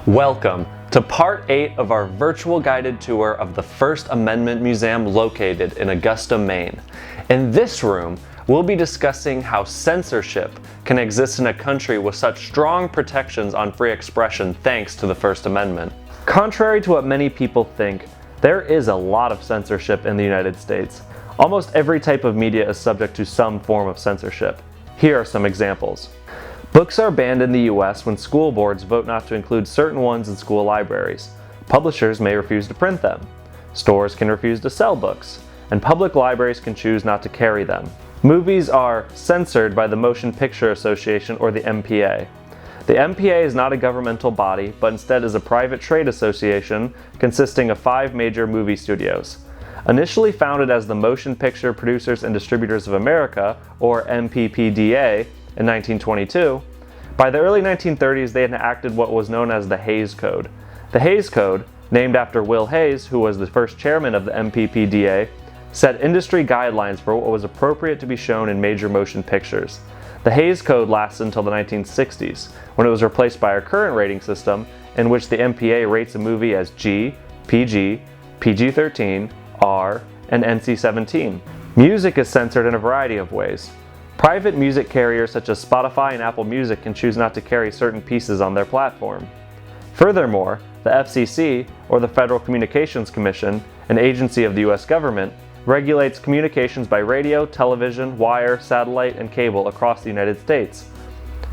Welcome to Part 8 of our virtual guided tour of the First Amendment Museum located in Augusta, Maine. In this room, we'll be discussing how censorship can exist in a country with such strong protections on free expression thanks to the First Amendment. Contrary to what many people think, there is a lot of censorship in the United States. Almost every type of media is subject to some form of censorship. Here are some examples. Books are banned in the US when school boards vote not to include certain ones in school libraries. Publishers may refuse to print them. Stores can refuse to sell books, and public libraries can choose not to carry them. Movies are censored by the Motion Picture Association, or the MPA. The MPA is not a governmental body, but instead is a private trade association consisting of 5 major movie studios. Initially founded as the Motion Picture Producers and Distributors of America, or MPPDA, in 1922, by the early 1930s they had enacted what was known as the Hays Code. The Hays Code, named after Will Hays, who was the first chairman of the MPPDA, set industry guidelines for what was appropriate to be shown in major motion pictures. The Hays Code lasted until the 1960s, when it was replaced by our current rating system, in which the MPA rates a movie as G, PG, PG-13, R, and NC-17. Music is censored in a variety of ways. Private music carriers such as Spotify and Apple Music can choose not to carry certain pieces on their platform. Furthermore, the FCC, or the Federal Communications Commission, an agency of the US government, regulates communications by radio, television, wire, satellite, and cable across the United States.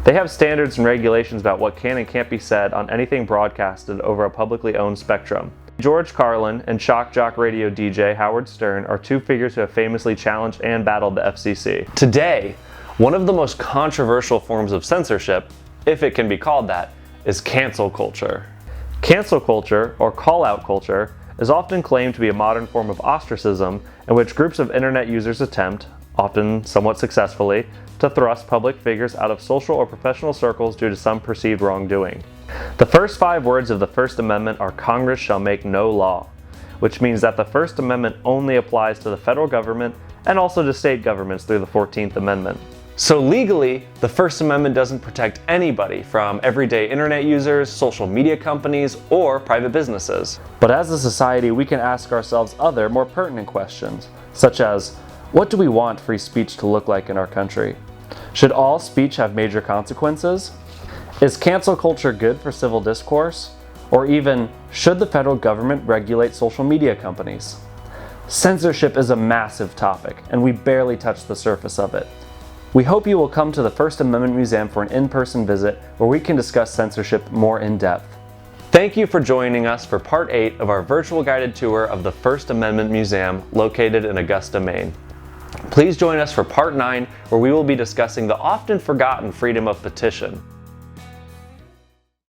They have standards and regulations about what can and can't be said on anything broadcasted over a publicly owned spectrum. George Carlin and shock jock radio DJ Howard Stern are 2 figures who have famously challenged and battled the FCC. Today, one of the most controversial forms of censorship, if it can be called that, is cancel culture. Cancel culture, or call-out culture, is often claimed to be a modern form of ostracism in which groups of internet users attempt, often somewhat successfully, to thrust public figures out of social or professional circles due to some perceived wrongdoing. The first 5 words of the First Amendment are "Congress shall make no law," which means that the First Amendment only applies to the federal government and also to state governments through the 14th Amendment. So legally, the First Amendment doesn't protect anybody from everyday internet users, social media companies, or private businesses. But as a society, we can ask ourselves other, more pertinent questions, such as, what do we want free speech to look like in our country? Should all speech have major consequences? Is cancel culture good for civil discourse? Or even, should the federal government regulate social media companies? Censorship is a massive topic, and we barely touched the surface of it. We hope you will come to the First Amendment Museum for an in-person visit where we can discuss censorship more in depth. Thank you for joining us for Part 8 of our virtual guided tour of the First Amendment Museum located in Augusta, Maine. Please join us for Part 9, where we will be discussing the often forgotten freedom of petition.